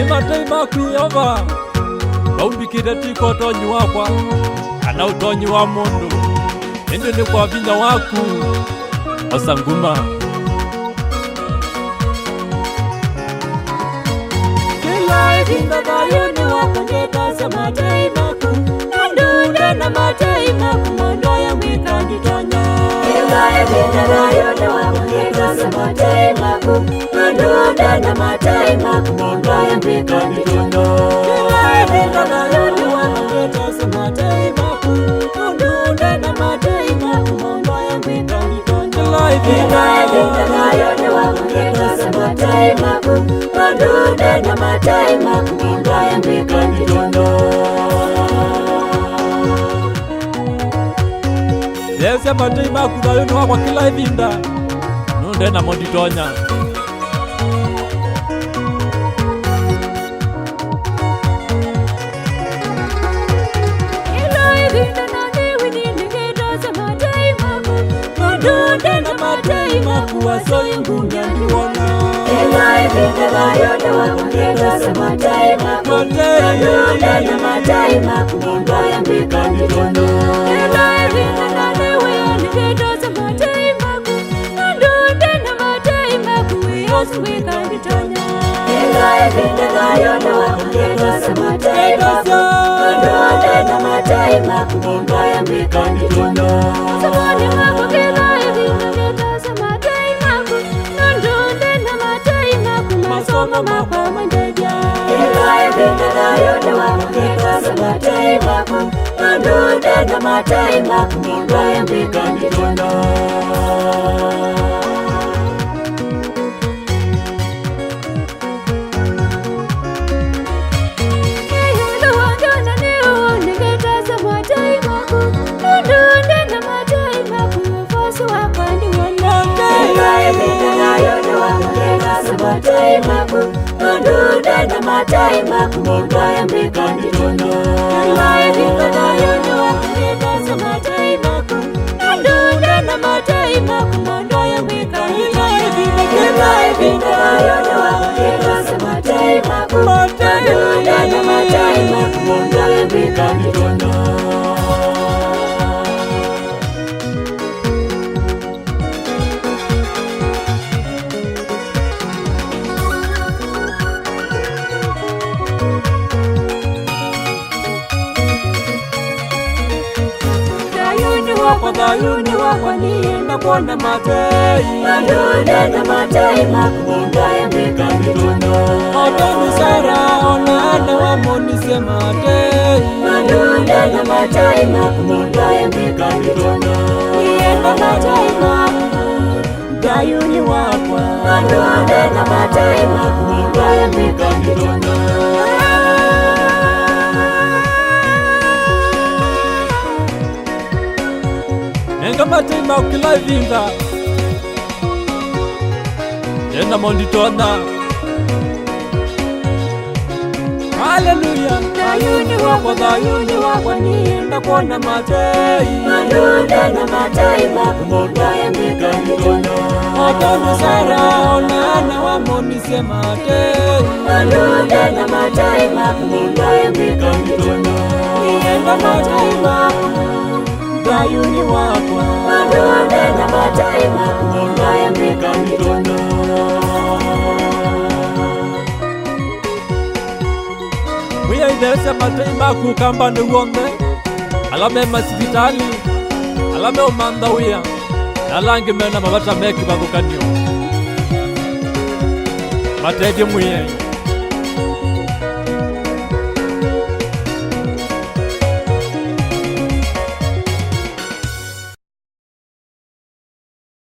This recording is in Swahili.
matei maku Yehova baumbikire tiko utonyi wakwa kana utonyi wa mundu indi ni kwa vinya waku osanguma kila ivinda thayuni wako nyetasa matei maku nandunde na matei maku mondo ya mwikanditonya kila ivinda thayuni wako nyetasa matei maku nandunde na matei maku mondo ya mwikanditonya kila ivinda thayuni wako nyetasa matei maku nandunde na matei maku mondo ya mwikanditonya kila ivinda thayuni wako nyetasa matei maku nandunde na matei maku mondo ya mwikanditonya Yese matei maku thayuni wakwa kila ivinda nunde na monditonya Ela ivinda thayuni wako nyetasa matei maku nandunde na matei maku mondo ya mwikanditonya ela ivinda thayuni nyetasa matei maku nandunde na matei maku yosu mwikanditonya ela ivinda thayuni wako nyetasa matei maku nandunde na matei maku mondo ya mwikanditonya sabani wako kila ivinda nyetasa matei maku nandunde na matei maku masomo makwa mwendeja kila ivinda thayuni wako nyetasa matei maku nandunde na matei maku mondo ya mwikanditonya matei maku nandunde na matei maku mondo ya mwikanditonya kila ivinda thayuni wako nyetasa matei maku nandunde na matei maku mondo ya mwikanditonya kila ivinda thayuni wako nyetasa matei maku nandunde na matei maku mondo ya mwikanditonya thayuni wakwa nienda kuona matei nandunde na matei maku mondo ya mwikanditonya otoni Sara onane wamonise matei nandunde na matei maku mondo ya mwikanditonya nienda matei maku thayuni wakwa nandunde na matei maku mondo ya mwikanditonya Nenga matei maku kila ivinda nenda monditona Hallelujah thayuni wakwa nienda kuona matei nandunde na matei maku mondo ya mwikanditonya otoni Sara onane wamonise matei nandunde na matei maku mondo ya mwikanditonya nienda matei maku thayuni wakwa nandunde na matei maku mondo ya mwikanditonya Mwiya idhese matei maku kamba ni uonde alame masipitali alame umanda uya nalangi mena mabata meki bagukanyo matedi mwiya